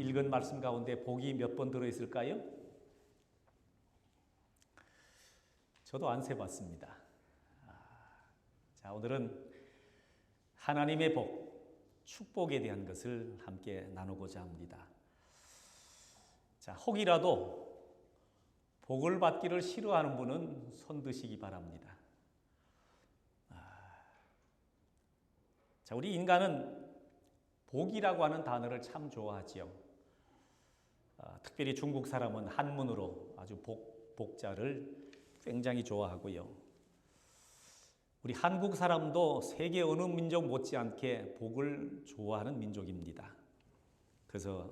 읽은 말씀 가운데 복이 몇 번 들어있을까요? 저도 안 세봤습니다. 자, 오늘은 하나님의 복, 축복에 대한 것을 함께 나누고자 합니다. 자, 혹이라도 복을 받기를 싫어하는 분은 손 드시기 바랍니다. 자, 우리 인간은 복이라고 하는 단어를 참 좋아하지요. 특별히 중국 사람은 한문으로 아주 복자를 굉장히 좋아하고요. 우리 한국 사람도 세계 어느 민족 못지않게 복을 좋아하는 민족입니다. 그래서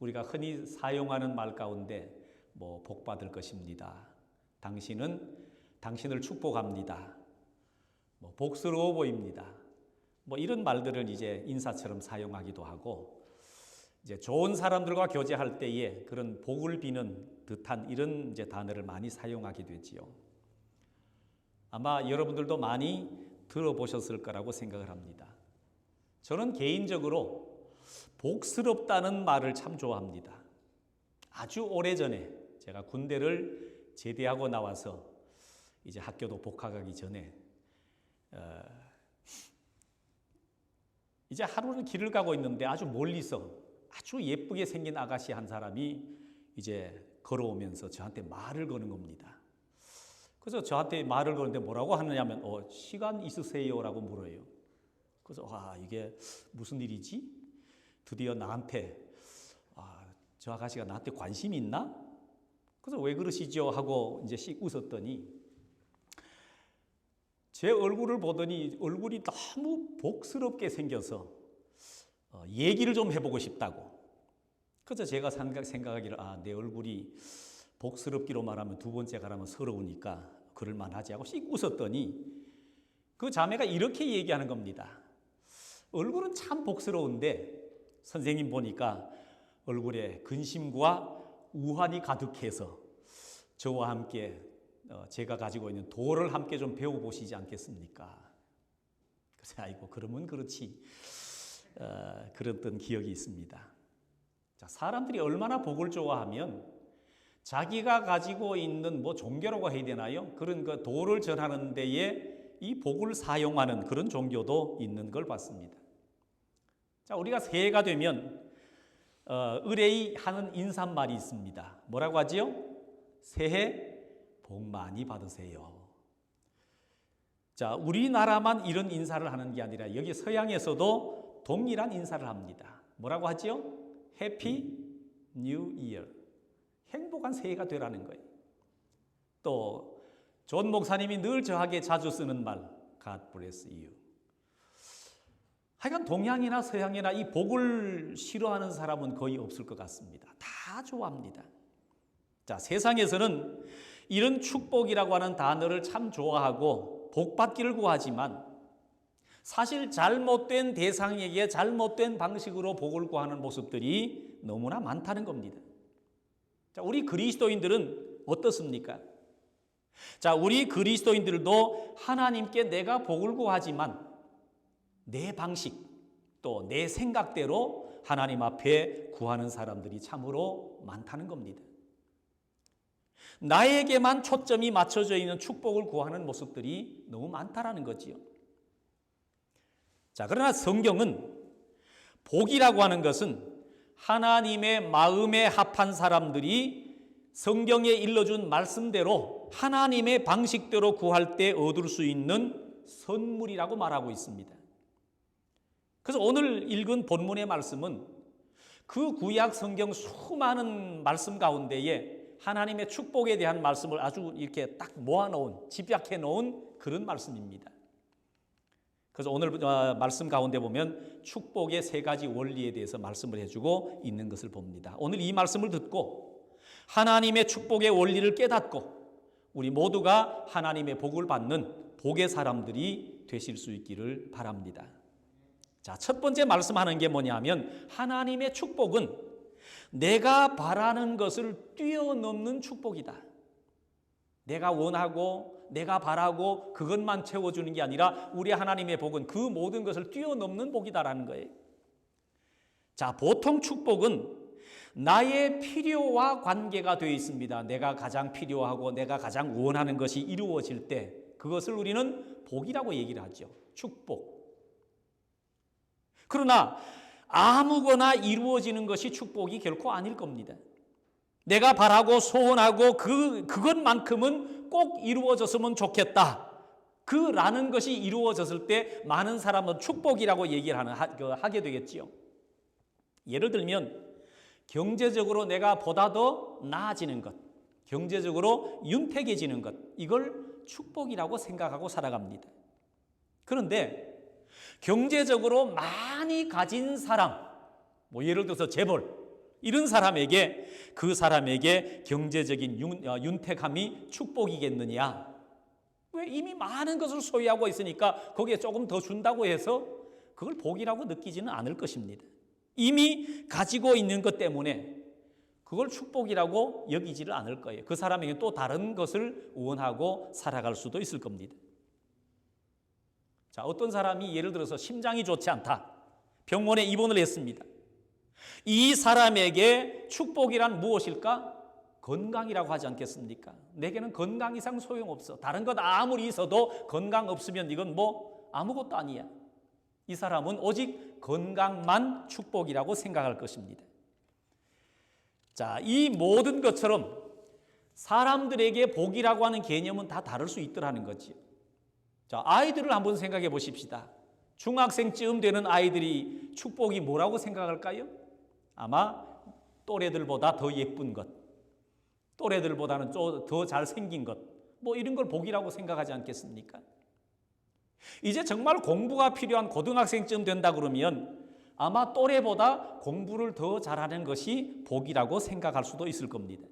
우리가 흔히 사용하는 말 가운데 복 받을 것입니다. 당신을 축복합니다. 복스러워 보입니다. 이런 말들을 이제 인사처럼 사용하기도 하고, 이제 좋은 사람들과 교제할 때에 그런 복을 비는 듯한 이런 이제 단어를 많이 사용하게 되지요. 아마 여러분들도 많이 들어보셨을 거라고 생각을 합니다. 저는 개인적으로 복스럽다는 말을 참 좋아합니다. 아주 오래전에 제가 군대를 제대하고 나와서 이제 학교도 복학하기 전에 이제 하루는 길을 가고 있는데 아주 멀리서 아주 예쁘게 생긴 아가씨 한 사람이 이제 걸어오면서 저한테 말을 거는 겁니다. 그래서 저한테 말을 거는데 뭐라고 하느냐면 시간 있으세요? 라고 물어요. 그래서 이게 무슨 일이지? 드디어 나한테 저 아가씨가 나한테 관심이 있나? 그래서 왜 그러시죠? 하고 이제 씩 웃었더니 제 얼굴을 보더니 얼굴이 너무 복스럽게 생겨서 얘기를 좀 해보고 싶다고. 그래서 제가 생각하기를 내 얼굴이 복스럽기로 말하면 두 번째 가라면 서러우니까 그럴만하지 하고 씩 웃었더니 그 자매가 이렇게 얘기하는 겁니다. 얼굴은 참 복스러운데 선생님 보니까 얼굴에 근심과 우환이 가득해서 저와 함께 제가 가지고 있는 도를 함께 좀 배워보시지 않겠습니까? 그래서 그러면 그렇지. 그랬던 기억이 있습니다. 자, 사람들이 얼마나 복을 좋아하면 자기가 가지고 있는 종교라고 해야 되나요? 그런 그 도를 전하는 데에 이 복을 사용하는 그런 종교도 있는 걸 봤습니다. 자, 우리가 새해가 되면 의뢰이 하는 인사말이 있습니다. 뭐라고 하지요? 새해 복 많이 받으세요. 자, 우리나라만 이런 인사를 하는 게 아니라 여기 서양에서도 동일한 인사를 합니다. 뭐라고 하지요? 해피 뉴 이어. 행복한 새해가 되라는 거예요. 또 존 목사님이 늘 저에게 자주 쓰는 말, God bless you. 하여간 동양이나 서양이나 이 복을 싫어하는 사람은 거의 없을 것 같습니다. 다 좋아합니다. 자, 세상에서는 이런 축복이라고 하는 단어를 참 좋아하고 복받기를 구하지만 사실 잘못된 대상에게 잘못된 방식으로 복을 구하는 모습들이 너무나 많다는 겁니다. 자, 우리 그리스도인들은 어떻습니까? 자, 우리 그리스도인들도 하나님께 내가 복을 구하지만 내 방식 또 내 생각대로 하나님 앞에 구하는 사람들이 참으로 많다는 겁니다. 나에게만 초점이 맞춰져 있는 축복을 구하는 모습들이 너무 많다라는 거지요. 자, 그러나 성경은 복이라고 하는 것은 하나님의 마음에 합한 사람들이 성경에 일러준 말씀대로 하나님의 방식대로 구할 때 얻을 수 있는 선물이라고 말하고 있습니다. 그래서 오늘 읽은 본문의 말씀은 그 구약 성경 수많은 말씀 가운데에 하나님의 축복에 대한 말씀을 아주 이렇게 딱 모아놓은, 집약해 놓은 그런 말씀입니다. 그래서 오늘 말씀 가운데 보면 축복의 세 가지 원리에 대해서 말씀을 해주고 있는 것을 봅니다. 오늘 이 말씀을 듣고 하나님의 축복의 원리를 깨닫고 우리 모두가 하나님의 복을 받는 복의 사람들이 되실 수 있기를 바랍니다. 자, 첫 번째 말씀하는 게 뭐냐면 하나님의 축복은 내가 바라는 것을 뛰어넘는 축복이다. 내가 원하고 내가 바라고 그것만 채워주는 게 아니라 우리 하나님의 복은 그 모든 것을 뛰어넘는 복이다라는 거예요. 자, 보통 축복은 나의 필요와 관계가 되어 있습니다. 내가 가장 필요하고 내가 가장 원하는 것이 이루어질 때 그것을 우리는 복이라고 얘기를 하죠. 축복. 그러나 아무거나 이루어지는 것이 축복이 결코 아닐 겁니다. 내가 바라고 소원하고 그것만큼은 꼭 이루어졌으면 좋겠다. 라는 것이 이루어졌을 때 많은 사람은 축복이라고 얘기를 하게 되겠지요. 예를 들면 경제적으로 내가 보다 더 나아지는 것, 경제적으로 윤택해지는 것, 이걸 축복이라고 생각하고 살아갑니다. 그런데 경제적으로 많이 가진 사람, 예를 들어서 재벌, 이런 사람에게 그 사람에게 경제적인 윤택함이 축복이겠느냐? 왜 이미 많은 것을 소유하고 있으니까 거기에 조금 더 준다고 해서 그걸 복이라고 느끼지는 않을 것입니다. 이미 가지고 있는 것 때문에 그걸 축복이라고 여기지를 않을 거예요. 그 사람에게 또 다른 것을 원하고 살아갈 수도 있을 겁니다. 자, 어떤 사람이 예를 들어서 심장이 좋지 않다. 병원에 입원을 했습니다. 이 사람에게 축복이란 무엇일까? 건강이라고 하지 않겠습니까? 내게는 건강 이상 소용없어. 다른 것 아무리 있어도 건강 없으면 이건 아무것도 아니야. 이 사람은 오직 건강만 축복이라고 생각할 것입니다. 자, 이 모든 것처럼 사람들에게 복이라고 하는 개념은 다 다를 수 있더라는 거지요. 자, 아이들을 한번 생각해 보십시다. 중학생쯤 되는 아이들이 축복이 뭐라고 생각할까요? 아마 또래들보다 더 예쁜 것, 또래들보다는 더 잘생긴 것, 이런 걸 복이라고 생각하지 않겠습니까? 이제 정말 공부가 필요한 고등학생쯤 된다 그러면 아마 또래보다 공부를 더 잘하는 것이 복이라고 생각할 수도 있을 겁니다.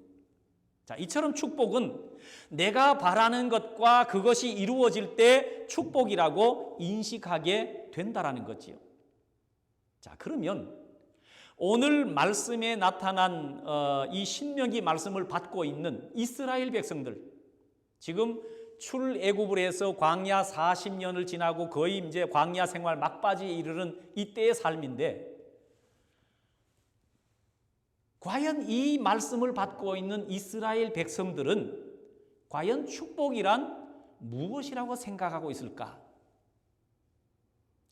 자, 이처럼 축복은 내가 바라는 것과 그것이 이루어질 때 축복이라고 인식하게 된다라는 거지요. 자, 그러면 오늘 말씀에 나타난 이 신명기 말씀을 받고 있는 이스라엘 백성들, 지금 출애굽을 해서 광야 40년을 지나고 거의 이제 광야 생활 막바지에 이르는 이때의 삶인데, 과연 이 말씀을 받고 있는 이스라엘 백성들은 과연 축복이란 무엇이라고 생각하고 있을까?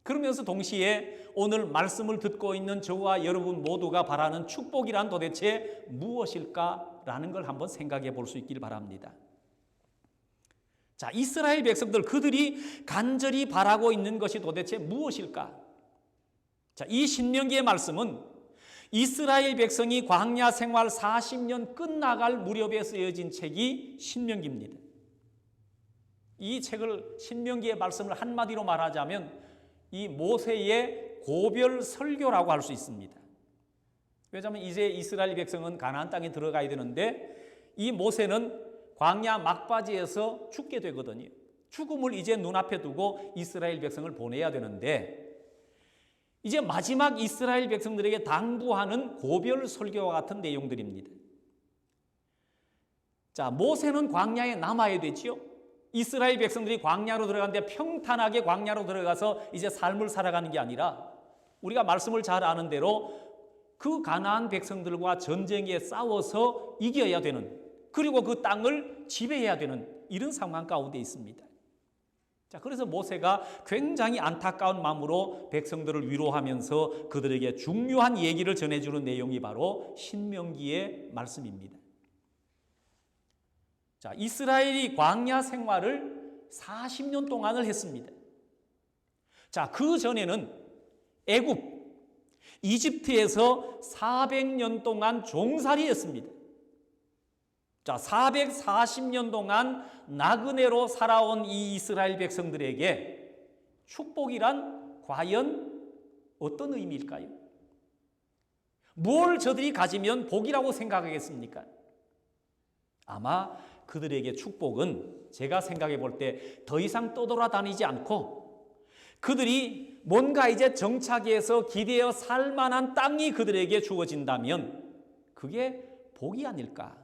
그러면서 동시에 오늘 말씀을 듣고 있는 저와 여러분 모두가 바라는 축복이란 도대체 무엇일까라는 걸 한번 생각해 볼 수 있기를 바랍니다. 자, 이스라엘 백성들, 그들이 간절히 바라고 있는 것이 도대체 무엇일까? 자, 이 신명기의 말씀은 이스라엘 백성이 광야 생활 40년 끝나갈 무렵에 쓰여진 책이 신명기입니다. 이 책을, 신명기의 말씀을 한마디로 말하자면 이 모세의 고별 설교라고 할 수 있습니다. 왜냐하면 이제 이스라엘 백성은 가나안 땅에 들어가야 되는데 이 모세는 광야 막바지에서 죽게 되거든요. 죽음을 이제 눈앞에 두고 이스라엘 백성을 보내야 되는데 이제 마지막 이스라엘 백성들에게 당부하는 고별 설교와 같은 내용들입니다. 자, 모세는 광야에 남아야 되지요. 이스라엘 백성들이 광야로 들어가는데 평탄하게 광야로 들어가서 이제 삶을 살아가는 게 아니라 우리가 말씀을 잘 아는 대로 그 가나안 백성들과 전쟁에 싸워서 이겨야 되는, 그리고 그 땅을 지배해야 되는 이런 상황 가운데 있습니다. 자, 그래서 모세가 굉장히 안타까운 마음으로 백성들을 위로하면서 그들에게 중요한 얘기를 전해주는 내용이 바로 신명기의 말씀입니다. 자, 이스라엘이 광야 생활을 40년 동안을 했습니다. 자, 그 전에는 애굽, 이집트에서 400년 동안 종살이 했습니다. 자, 440년 동안 나그네로 살아온 이 이스라엘 백성들에게 축복이란 과연 어떤 의미일까요? 뭘 저들이 가지면 복이라고 생각하겠습니까? 아마 그들에게 축복은 제가 생각해 볼 때 더 이상 떠돌아다니지 않고 그들이 뭔가 이제 정착해서 기대어 살 만한 땅이 그들에게 주어진다면 그게 복이 아닐까?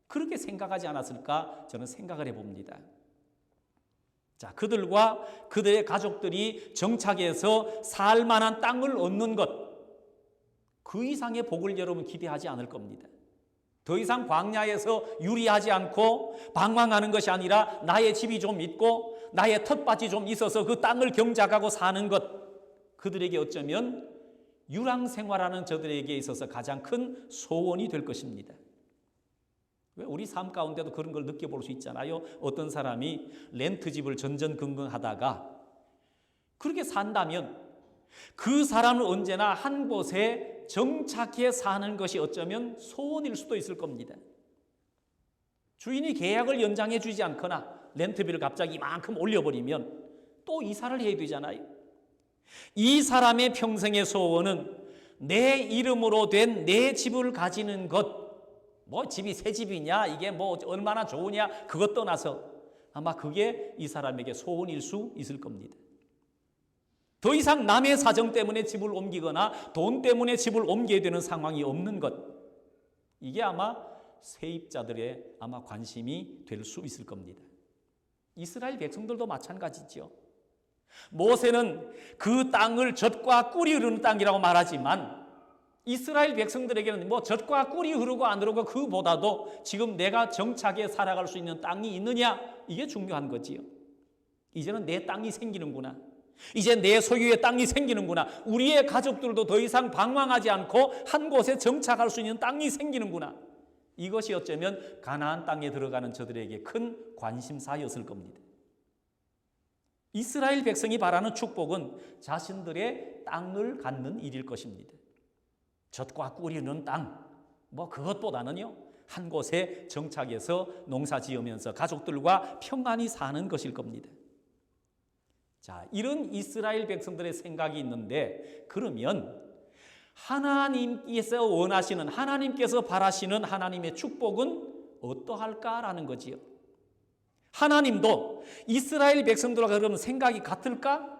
그렇게 생각하지 않았을까? 저는 생각을 해봅니다. 자, 그들과 그들의 가족들이 정착해서 살 만한 땅을 얻는 것, 그 이상의 복을 여러분 기대하지 않을 겁니다. 더 이상 광야에서 유리하지 않고 방황하는 것이 아니라 나의 집이 좀 있고 나의 텃밭이 좀 있어서 그 땅을 경작하고 사는 것, 그들에게 어쩌면 유랑생활하는 저들에게 있어서 가장 큰 소원이 될 것입니다. 왜 우리 삶 가운데도 그런 걸 느껴볼 수 있잖아요. 어떤 사람이 렌트집을 전전긍긍하다가 그렇게 산다면 그 사람은 언제나 한 곳에 정착해 사는 것이 어쩌면 소원일 수도 있을 겁니다. 주인이 계약을 연장해 주지 않거나 렌트비를 갑자기 이만큼 올려버리면 또 이사를 해야 되잖아요. 이 사람의 평생의 소원은 내 이름으로 된 내 집을 가지는 것, 뭐 집이 새 집이냐, 이게 뭐 얼마나 좋으냐, 그것 떠나서 아마 그게 이 사람에게 소원일 수 있을 겁니다. 더 이상 남의 사정 때문에 집을 옮기거나 돈 때문에 집을 옮겨야 되는 상황이 없는 것, 이게 아마 세입자들의 아마 관심이 될 수 있을 겁니다. 이스라엘 백성들도 마찬가지죠. 모세는 그 땅을 젖과 꿀이 흐르는 땅이라고 말하지만 이스라엘 백성들에게는 뭐 젖과 꿀이 흐르고 안 흐르고 그보다도 지금 내가 정착해 살아갈 수 있는 땅이 있느냐, 이게 중요한 거지요. 이제는 내 땅이 생기는구나. 이제 내 소유의 땅이 생기는구나. 우리의 가족들도 더 이상 방황하지 않고 한 곳에 정착할 수 있는 땅이 생기는구나. 이것이 어쩌면 가나안 땅에 들어가는 저들에게 큰 관심사였을 겁니다. 이스라엘 백성이 바라는 축복은 자신들의 땅을 갖는 일일 것입니다. 젖과 꿀이 흐르는 땅, 뭐 그것보다는요, 한 곳에 정착해서 농사 지으면서 가족들과 평안히 사는 것일 겁니다. 자, 이런 이스라엘 백성들의 생각이 있는데, 그러면 하나님께서 원하시는, 하나님께서 바라시는 하나님의 축복은 어떠할까라는 거지요. 하나님도 이스라엘 백성들과 그러면 생각이 같을까?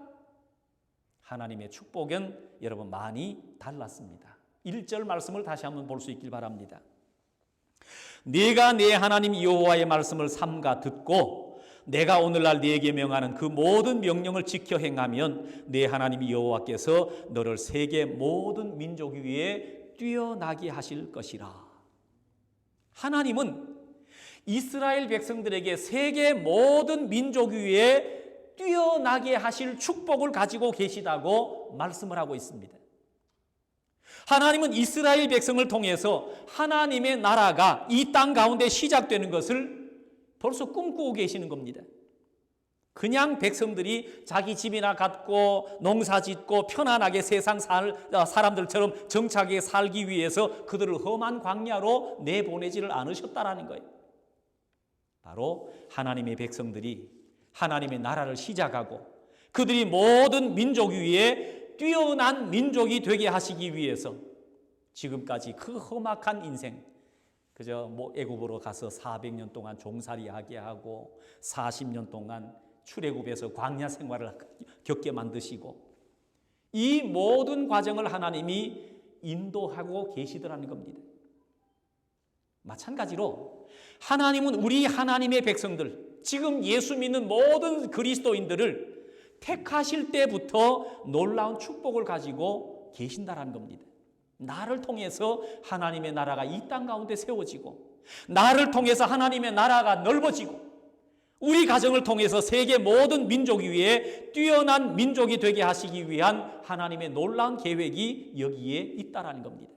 하나님의 축복은 여러분 많이 달랐습니다. 1절 말씀을 다시 한번 볼 수 있길 바랍니다. 네가 내 하나님 여호와의 말씀을 삼가 듣고 내가 오늘날 네게 명하는 그 모든 명령을 지켜 행하면 내 하나님 여호와께서 너를 세계 모든 민족 위에 뛰어나게 하실 것이라. 하나님은 이스라엘 백성들에게 세계 모든 민족 위에 뛰어나게 하실 축복을 가지고 계시다고 말씀을 하고 있습니다. 하나님은 이스라엘 백성을 통해서 하나님의 나라가 이 땅 가운데 시작되는 것을 벌써 꿈꾸고 계시는 겁니다. 그냥 백성들이 자기 집이나 갖고 농사 짓고 편안하게 세상 사람들처럼 정착하게 살기 위해서 그들을 험한 광야로 내보내지를 않으셨다라는 거예요. 바로 하나님의 백성들이 하나님의 나라를 시작하고 그들이 모든 민족 위에 뛰어난 민족이 되게 하시기 위해서 지금까지 그 험악한 인생, 그저 뭐 애굽으로 가서 400년 동안 종살이하게 하고 40년 동안 출애굽에서 광야 생활을 겪게 만드시고 이 모든 과정을 하나님이 인도하고 계시더라는 겁니다. 마찬가지로 하나님은 우리 하나님의 백성들, 지금 예수 믿는 모든 그리스도인들을 택하실 때부터 놀라운 축복을 가지고 계신다라는 겁니다. 나를 통해서 하나님의 나라가 이 땅 가운데 세워지고 나를 통해서 하나님의 나라가 넓어지고 우리 가정을 통해서 세계 모든 민족 위에 뛰어난 민족이 되게 하시기 위한 하나님의 놀라운 계획이 여기에 있다라는 겁니다.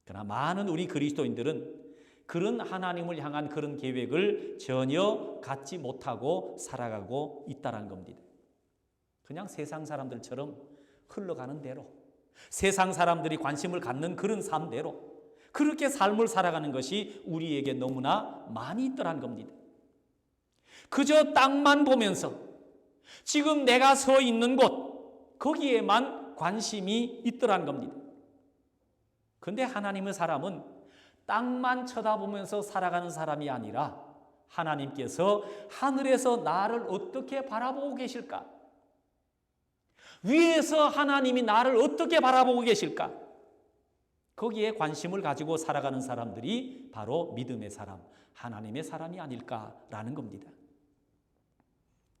그러나 많은 우리 그리스도인들은 그런 하나님을 향한 그런 계획을 전혀 갖지 못하고 살아가고 있다라는 겁니다. 그냥 세상 사람들처럼 흘러가는 대로 세상 사람들이 관심을 갖는 그런 삶대로 그렇게 삶을 살아가는 것이 우리에게 너무나 많이 있더라는 겁니다. 그저 땅만 보면서 지금 내가 서 있는 곳 거기에만 관심이 있더라는 겁니다. 그런데 하나님의 사람은 땅만 쳐다보면서 살아가는 사람이 아니라 하나님께서 하늘에서 나를 어떻게 바라보고 계실까? 위에서 하나님이 나를 어떻게 바라보고 계실까? 거기에 관심을 가지고 살아가는 사람들이 바로 믿음의 사람, 하나님의 사람이 아닐까라는 겁니다.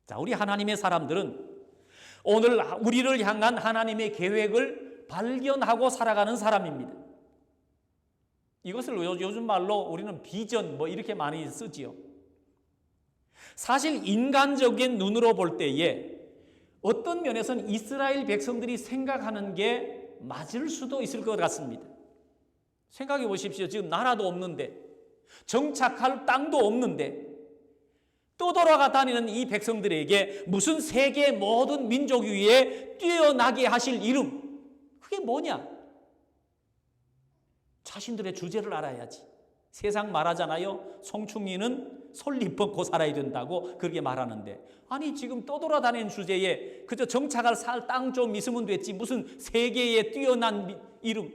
자, 우리 하나님의 사람들은 오늘 우리를 향한 하나님의 계획을 발견하고 살아가는 사람입니다. 이것을 요즘 말로 우리는 비전 이렇게 많이 쓰지요. 사실 인간적인 눈으로 볼 때에 어떤 면에서는 이스라엘 백성들이 생각하는 게 맞을 수도 있을 것 같습니다. 생각해 보십시오. 지금 나라도 없는데, 정착할 땅도 없는데, 떠돌아가 다니는 이 백성들에게 무슨 세계 모든 민족 위에 뛰어나게 하실 이름, 그게 뭐냐? 자신들의 주제를 알아야지. 세상 말하잖아요. 송충이는 솔잎 벗고 살아야 된다고 그렇게 말하는데, 아니 지금 떠돌아다니는 주제에 그저 정착할 살 땅 좀 있으면 됐지 무슨 세계에 뛰어난 이름.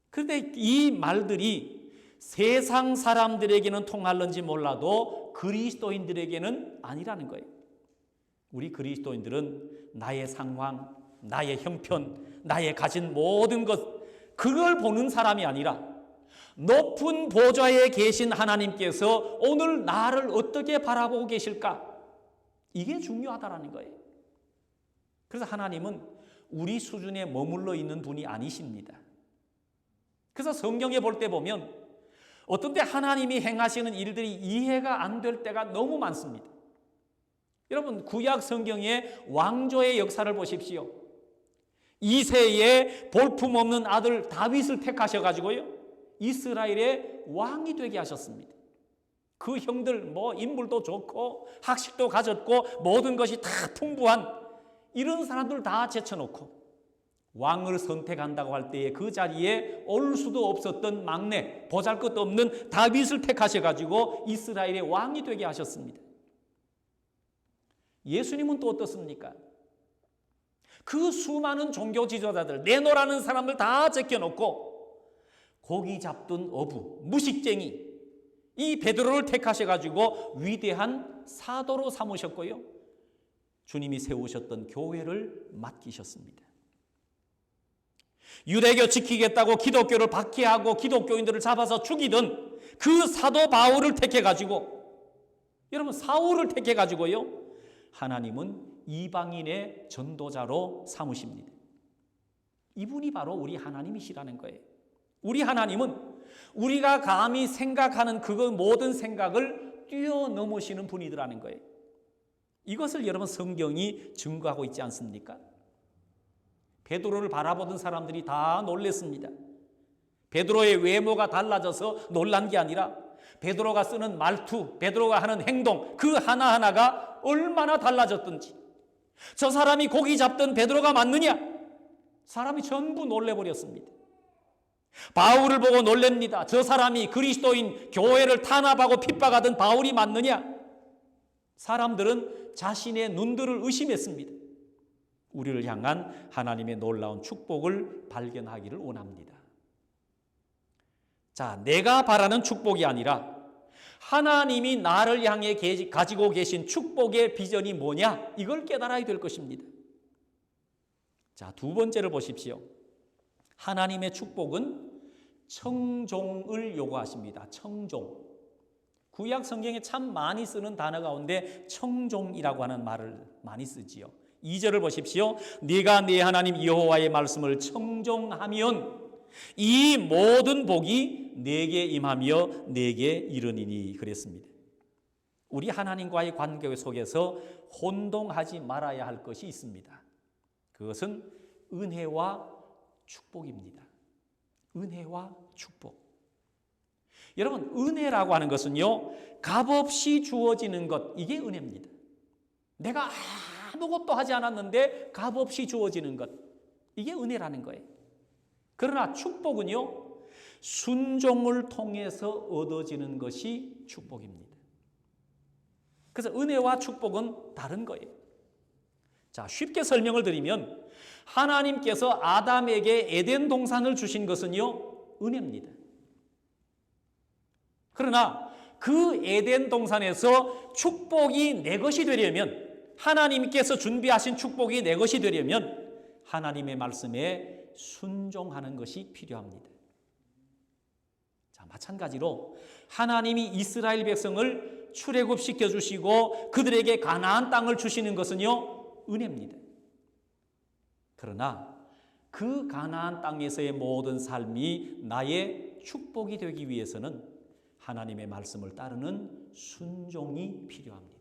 그런데 이 말들이 세상 사람들에게는 통할는지 몰라도 그리스도인들에게는 아니라는 거예요. 우리 그리스도인들은 나의 상황, 나의 형편, 나의 가진 모든 것, 그걸 보는 사람이 아니라 높은 보좌에 계신 하나님께서 오늘 나를 어떻게 바라보고 계실까? 이게 중요하다라는 거예요. 그래서 하나님은 우리 수준에 머물러 있는 분이 아니십니다. 그래서 성경에 볼 때 보면 어떤 때 하나님이 행하시는 일들이 이해가 안 될 때가 너무 많습니다. 여러분 구약 성경의 왕조의 역사를 보십시오. 이새의 볼품없는 아들 다윗을 택하셔가지고요 이스라엘의 왕이 되게 하셨습니다. 그 형들 인물도 좋고 학식도 가졌고 모든 것이 다 풍부한 이런 사람들 다 제쳐놓고 왕을 선택한다고 할 때에 그 자리에 올 수도 없었던 막내 보잘것도 없는 다윗을 택하셔가지고 이스라엘의 왕이 되게 하셨습니다. 예수님은 또 어떻습니까? 그 수많은 종교 지도자들 내노라는 사람을 다 제껴놓고 고기 잡던 어부, 무식쟁이 이 베드로를 택하셔가지고 위대한 사도로 삼으셨고요. 주님이 세우셨던 교회를 맡기셨습니다. 유대교 지키겠다고 기독교를 박해하고 기독교인들을 잡아서 죽이던 그 사도 바울을 택해가지고 여러분 사울을 택해가지고요 하나님은 이방인의 전도자로 삼으십니다. 이분이 바로 우리 하나님이시라는 거예요. 우리 하나님은 우리가 감히 생각하는 그 모든 생각을 뛰어넘으시는 분이더라는 거예요. 이것을 여러분 성경이 증거하고 있지 않습니까? 베드로를 바라보던 사람들이 다 놀랐습니다. 베드로의 외모가 달라져서 놀란 게 아니라 베드로가 쓰는 말투, 베드로가 하는 행동 그 하나하나가 얼마나 달라졌던지 저 사람이 고기 잡던 베드로가 맞느냐? 사람이 전부 놀래버렸습니다. 바울을 보고 놀랍니다. 저 사람이 그리스도인 교회를 탄압하고 핍박하던 바울이 맞느냐? 사람들은 자신의 눈들을 의심했습니다. 우리를 향한 하나님의 놀라운 축복을 발견하기를 원합니다. 자, 내가 바라는 축복이 아니라 하나님이 나를 향해 가지고 계신 축복의 비전이 뭐냐? 이걸 깨달아야 될 것입니다. 자, 두 번째를 보십시오. 하나님의 축복은 청종을 요구하십니다. 청종. 구약 성경에 참 많이 쓰는 단어 가운데 청종이라고 하는 말을 많이 쓰지요. 2절을 보십시오. 네가 네 하나님 여호와의 말씀을 청종하면 이 모든 복이 내게 임하며 내게 이르니니 그랬습니다. 우리 하나님과의 관계 속에서 혼동하지 말아야 할 것이 있습니다. 그것은 은혜와 축복입니다. 은혜와 축복. 여러분 은혜라고 하는 것은요 값없이 주어지는 것 이게 은혜입니다. 내가 아무것도 하지 않았는데 값없이 주어지는 것 이게 은혜라는 거예요. 그러나 축복은요 순종을 통해서 얻어지는 것이 축복입니다. 그래서 은혜와 축복은 다른 거예요. 자, 쉽게 설명을 드리면 하나님께서 아담에게 에덴 동산을 주신 것은요 은혜입니다. 그러나 그 에덴 동산에서 축복이 내 것이 되려면 하나님께서 준비하신 축복이 내 것이 되려면 하나님의 말씀에 순종하는 것이 필요합니다. 자, 마찬가지로 하나님이 이스라엘 백성을 출애굽시켜 주시고 그들에게 가나안 땅을 주시는 것은요 은혜입니다. 그러나 그 가나안 땅에서의 모든 삶이 나의 축복이 되기 위해서는 하나님의 말씀을 따르는 순종이 필요합니다.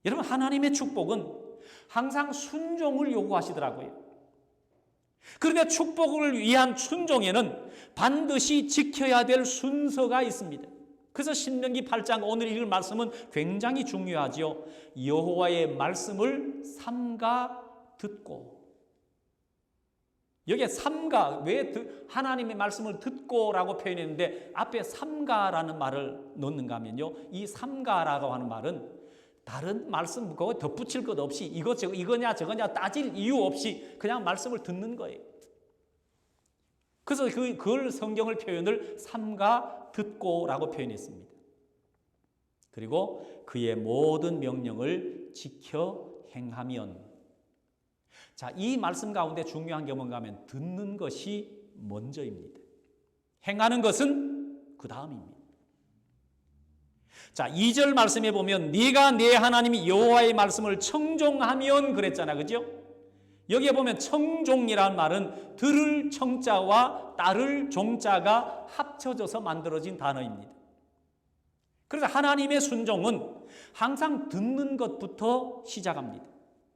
여러분, 하나님의 축복은 항상 순종을 요구하시더라고요. 그런데 축복을 위한 순종에는 반드시 지켜야 될 순서가 있습니다. 그래서 신명기 8장 오늘 읽을 말씀은 굉장히 중요하죠. 여호와의 말씀을 삼가 듣고. 여기에 삼가, 왜 하나님의 말씀을 듣고라고 표현했는데 앞에 삼가라는 말을 넣는가 하면요, 이 삼가라고 하는 말은 다른 말씀 그거 덧붙일 것 없이 이거냐 저거냐 따질 이유 없이 그냥 말씀을 듣는 거예요. 그래서 그걸 성경을 표현을 삼가 듣고라고 표현했습니다. 그리고 그의 모든 명령을 지켜 행하면, 자, 이 말씀 가운데 중요한 게 뭔가 하면 듣는 것이 먼저입니다. 행하는 것은 그 다음입니다. 자, 2절 말씀에 보면 네가 내 하나님 여호와의 말씀을 청종하면 그랬잖아, 그죠? 여기에 보면 청종이라는 말은 들을 청자와 따를 종자가 합쳐져서 만들어진 단어입니다. 그래서 하나님의 순종은 항상 듣는 것부터 시작합니다.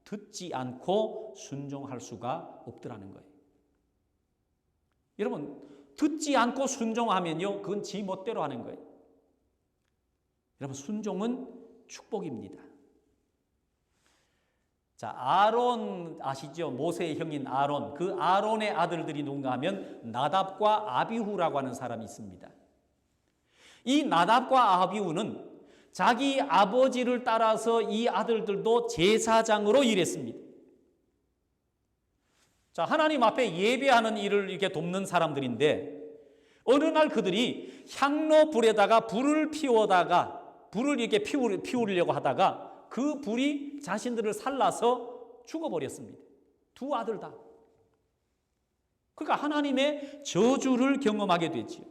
듣지 않고 순종할 수가 없더라는 거예요. 여러분, 듣지 않고 순종하면요, 그건 지 멋대로 하는 거예요. 여러분, 순종은 축복입니다. 자, 아론 아시죠? 모세의 형인 아론. 그 아론의 아들들이 누군가 하면 나답과 아비후라고 하는 사람이 있습니다. 이 나답과 아비후는 자기 아버지를 따라서 이 아들들도 제사장으로 일했습니다. 자, 하나님 앞에 예배하는 일을 이렇게 돕는 사람들인데 어느 날 그들이 향로 불에다가 불을 피우다가 불을 이렇게 피우려고 하다가 그 불이 자신들을 살라서 죽어버렸습니다. 두 아들 다. 그러니까 하나님의 저주를 경험하게 되지요.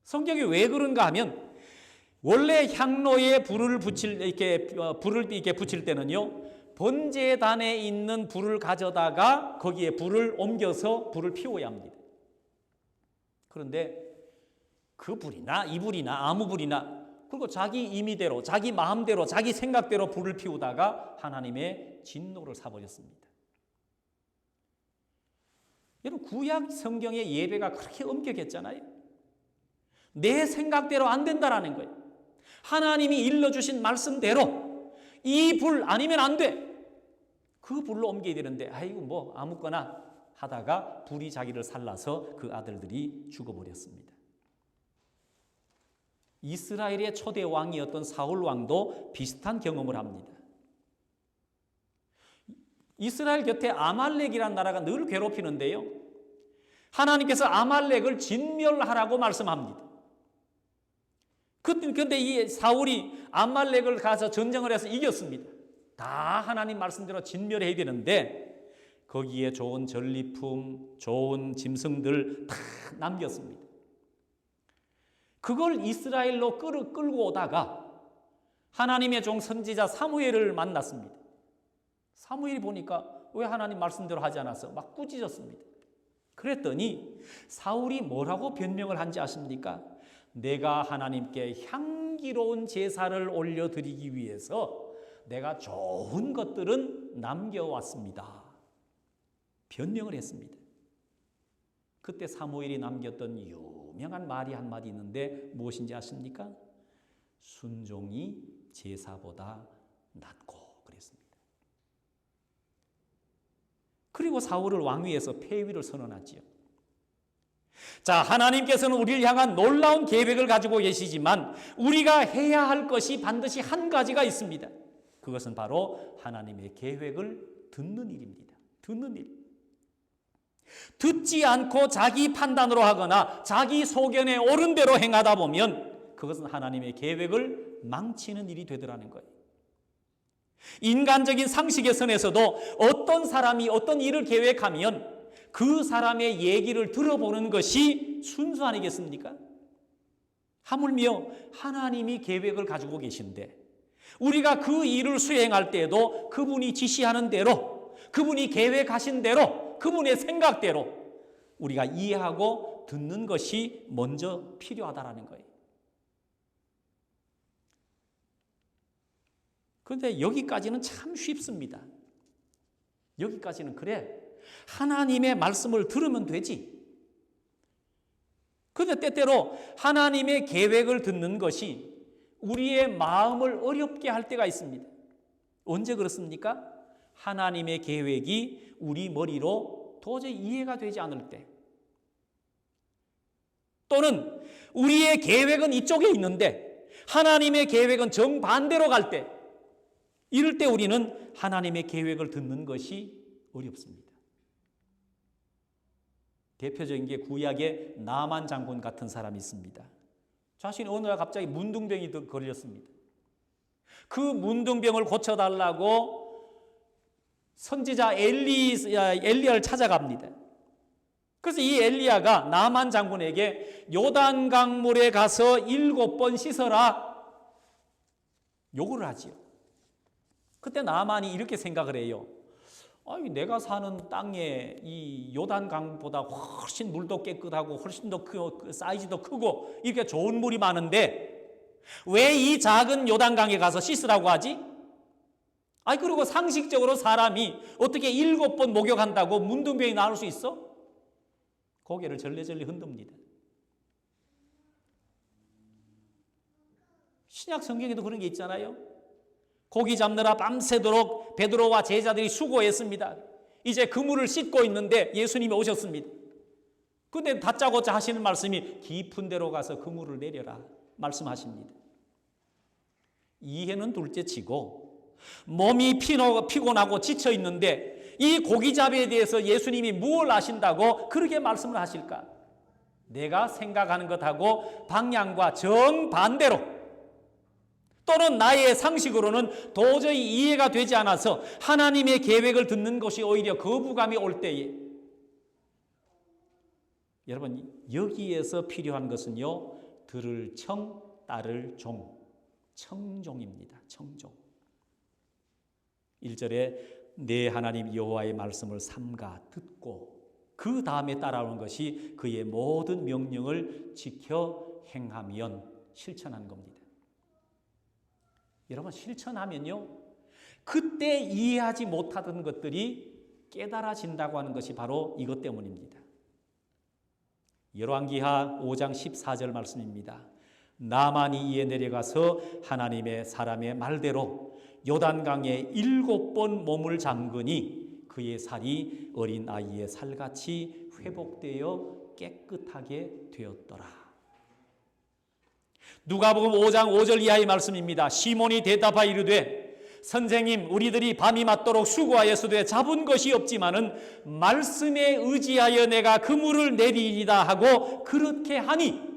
성경이 왜 그런가 하면 원래 향로에 불을 붙일 때는요, 번제단에 있는 불을 가져다가 거기에 불을 옮겨서 불을 피워야 합니다. 그런데 그 불이나 이 불이나 아무 불이나 그리고 자기 임의대로, 자기 마음대로, 자기 생각대로 불을 피우다가 하나님의 진노를 사버렸습니다. 여러분, 구약 성경의 예배가 그렇게 엄격했잖아요. 내 생각대로 안 된다라는 거예요. 하나님이 일러주신 말씀대로 이 불 아니면 안 돼. 그 불로 옮겨야 되는데 아이고 뭐 아무거나 하다가 불이 자기를 살라서 그 아들들이 죽어버렸습니다. 이스라엘의 초대 왕이었던 사울 왕도 비슷한 경험을 합니다. 이스라엘 곁에 아말렉이라는 나라가 늘 괴롭히는데요, 하나님께서 아말렉을 진멸하라고 말씀합니다. 그런데 이 사울이 아말렉을 가서 전쟁을 해서 이겼습니다. 다 하나님 말씀대로 진멸해야 되는데 거기에 좋은 전리품, 좋은 짐승들 다 남겼습니다. 그걸 이스라엘로 끌고 오다가 하나님의 종 선지자 사무엘을 만났습니다. 사무엘이 보니까 왜 하나님 말씀대로 하지 않았어? 막 꾸짖었습니다. 그랬더니 사울이 뭐라고 변명을 한지 아십니까? 내가 하나님께 향기로운 제사를 올려드리기 위해서 내가 좋은 것들은 남겨왔습니다. 변명을 했습니다. 그때 사무엘이 남겼던 유명한 말이 한마디 있는데 무엇인지 아십니까? 순종이 제사보다 낫고 그랬습니다. 그리고 사울을 왕위에서 폐위를 선언하지요. 자, 하나님께서는 우리를 향한 놀라운 계획을 가지고 계시지만 우리가 해야 할 것이 반드시 한 가지가 있습니다. 그것은 바로 하나님의 계획을 듣는 일입니다. 듣는 일. 듣지 않고 자기 판단으로 하거나 자기 소견에 옳은 대로 행하다 보면 그것은 하나님의 계획을 망치는 일이 되더라는 거예요. 인간적인 상식의 선에서도 어떤 사람이 어떤 일을 계획하면 그 사람의 얘기를 들어보는 것이 순수 아니겠습니까? 하물며 하나님이 계획을 가지고 계신데 우리가 그 일을 수행할 때에도 그분이 지시하는 대로, 그분이 계획하신 대로, 그분의 생각대로 우리가 이해하고 듣는 것이 먼저 필요하다라는 거예요. 그런데 여기까지는 참 쉽습니다. 여기까지는 그래. 하나님의 말씀을 들으면 되지. 그런데 때때로 하나님의 계획을 듣는 것이 우리의 마음을 어렵게 할 때가 있습니다. 언제 그렇습니까? 하나님의 계획이 우리 머리로 도저히 이해가 되지 않을 때, 또는 우리의 계획은 이쪽에 있는데 하나님의 계획은 정반대로 갈 때, 이럴 때 우리는 하나님의 계획을 듣는 것이 어렵습니다. 대표적인 게 구약의 나만 장군 같은 사람이 있습니다. 자신이 어느 날 갑자기 문둥병이 걸렸습니다. 그 문둥병을 고쳐달라고 선지자 엘리야를 찾아갑니다. 그래서 이 엘리야가 나만 장군에게 요단 강물에 가서 7번 씻어라 요구를 하지요. 그때 나만이 이렇게 생각을 해요. 아니, 내가 사는 땅에 이 요단강보다 훨씬 물도 깨끗하고 훨씬 더 사이즈도 크고 이렇게 좋은 물이 많은데 왜 이 작은 요단강에 가서 씻으라고 하지? 아니, 그리고 상식적으로 사람이 어떻게 7번 목욕한다고 문둥병이 나올 수 있어? 고개를 절레절레 흔듭니다. 신약 성경에도 그런 게 있잖아요. 고기 잡느라 밤새도록 베드로와 제자들이 수고했습니다. 이제 그물을 씻고 있는데 예수님이 오셨습니다. 그런데 다짜고짜 하시는 말씀이 깊은 데로 가서 그물을 내려라 말씀하십니다. 이해는 둘째치고 몸이 피곤하고 지쳐 있는데 이 고기잡이에 대해서 예수님이 무엇을 아신다고 그렇게 말씀을 하실까? 내가 생각하는 것하고 방향과 정반대로, 또는 나의 상식으로는 도저히 이해가 되지 않아서 하나님의 계획을 듣는 것이 오히려 거부감이 올 때에, 여러분 여기에서 필요한 것은요, 들을 청, 따를 종, 청종입니다. 청종. 1절에 내 하나님 여호와의 말씀을 삼가 듣고 그 다음에 따라오는 것이 그의 모든 명령을 지켜 행하면 실천하는 겁니다. 여러분, 실천하면요, 그때 이해하지 못하던 것들이 깨달아진다고 하는 것이 바로 이것 때문입니다. 열왕기하 5장 14절 말씀입니다. 나만이 이에 내려가서 하나님의 사람의 말대로 요단강에 7번 몸을 잠그니 그의 살이 어린 아이의 살같이 회복되어 깨끗하게 되었더라. 누가복음 5장 5절 이하의 말씀입니다. 시몬이 대답하여 이르되 선생님, 우리들이 밤이 맞도록 수고하였으되 잡은 것이 없지만은 말씀에 의지하여 내가 그물을 내리리다 하고 그렇게 하니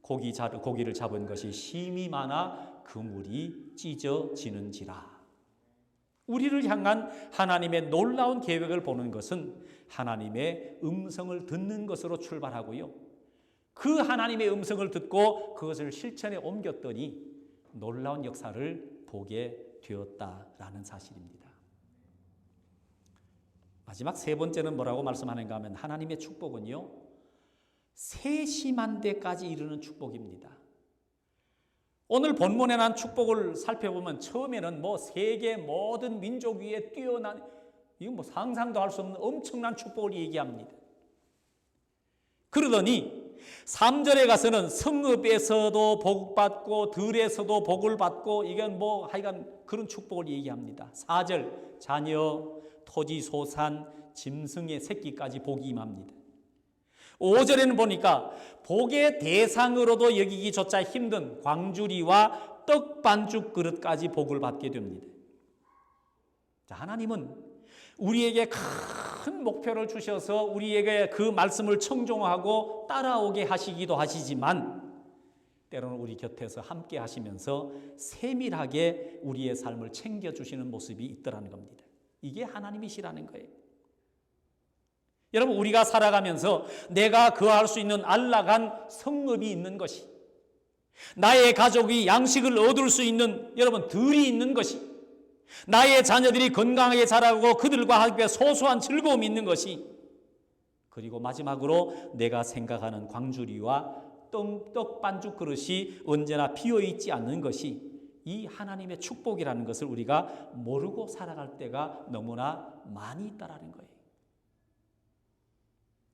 고기를 잡은 것이 심히 많아 그물이 찢어지는지라. 우리를 향한 하나님의 놀라운 계획을 보는 것은 하나님의 음성을 듣는 것으로 출발하고요, 그 하나님의 음성을 듣고 그것을 실천에 옮겼더니 놀라운 역사를 보게 되었다라는 사실입니다. 마지막 세 번째는 뭐라고 말씀하는가 하면 하나님의 축복은요, 세심한 데까지 이르는 축복입니다. 오늘 본문에 난 축복을 살펴보면 처음에는 세계 모든 민족 위에 뛰어난, 이건 상상도 할 수 없는 엄청난 축복을 얘기합니다. 그러더니 3절에 가서는 성읍에서도 복받고 들에서도 복을 받고, 이건 하여간 그런 축복을 얘기합니다. 4절 자녀, 토지, 소산, 짐승의 새끼까지 복이 임합니다. 5절에는 보니까 복의 대상으로도 여기기조차 힘든 광주리와 떡 반죽 그릇까지 복을 받게 됩니다. 자, 하나님은 우리에게 큰 목표를 주셔서 우리에게 그 말씀을 청종하고 따라오게 하시기도 하시지만, 때로는 우리 곁에서 함께 하시면서 세밀하게 우리의 삶을 챙겨주시는 모습이 있더라는 겁니다. 이게 하나님이시라는 거예요. 여러분, 우리가 살아가면서 내가 거할 수 있는 안락한 성읍이 있는 것이, 나의 가족이 양식을 얻을 수 있는 여러분 들이 있는 것이, 나의 자녀들이 건강하게 자라고 그들과 함께 소소한 즐거움이 있는 것이, 그리고 마지막으로 내가 생각하는 광주리와 떡 반죽 그릇이 언제나 비어있지 않는 것이 이 하나님의 축복이라는 것을 우리가 모르고 살아갈 때가 너무나 많이 있다라는 거예요.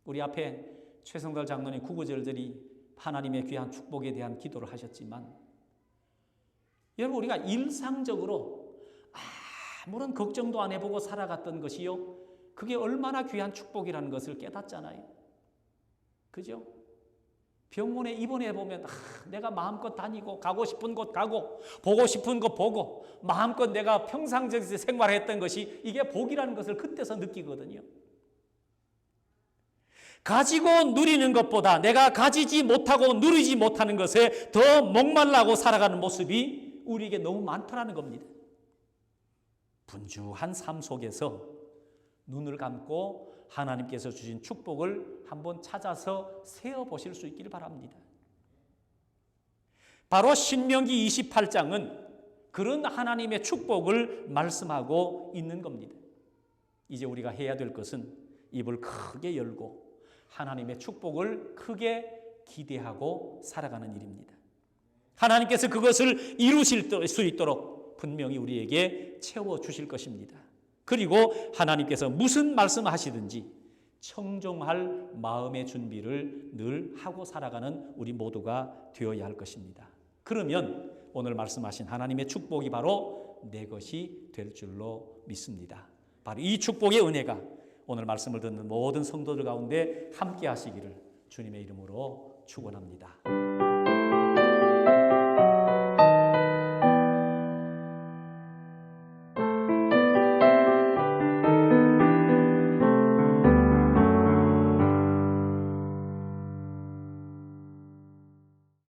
우리 앞에 최성달 장로님 구구절절히 하나님의 귀한 축복에 대한 기도를 하셨지만, 여러분 우리가 일상적으로 아무런 걱정도 안 해보고 살아갔던 것이요, 그게 얼마나 귀한 축복이라는 것을 깨닫잖아요. 그죠? 병원에 입원해 보면 내가 마음껏 다니고 가고 싶은 곳 가고 보고 싶은 거 보고 마음껏 내가 평상적인 생활했던 것이 이게 복이라는 것을 그때서 느끼거든요. 가지고 누리는 것보다 내가 가지지 못하고 누리지 못하는 것에 더 목말라고 살아가는 모습이 우리에게 너무 많다는 겁니다. 분주한 삶 속에서 눈을 감고 하나님께서 주신 축복을 한번 찾아서 세어보실 수 있기를 바랍니다. 바로 신명기 28장은 그런 하나님의 축복을 말씀하고 있는 겁니다. 이제 우리가 해야 될 것은 입을 크게 열고 하나님의 축복을 크게 기대하고 살아가는 일입니다. 하나님께서 그것을 이루실 수 있도록 분명히 우리에게 채워주실 것입니다. 그리고 하나님께서 무슨 말씀을 하시든지 청종할 마음의 준비를 늘 하고 살아가는 우리 모두가 되어야 할 것입니다. 그러면 오늘 말씀하신 하나님의 축복이 바로 내 것이 될 줄로 믿습니다. 바로 이 축복의 은혜가 오늘 말씀을 듣는 모든 성도들 가운데 함께 하시기를 주님의 이름으로 축원합니다.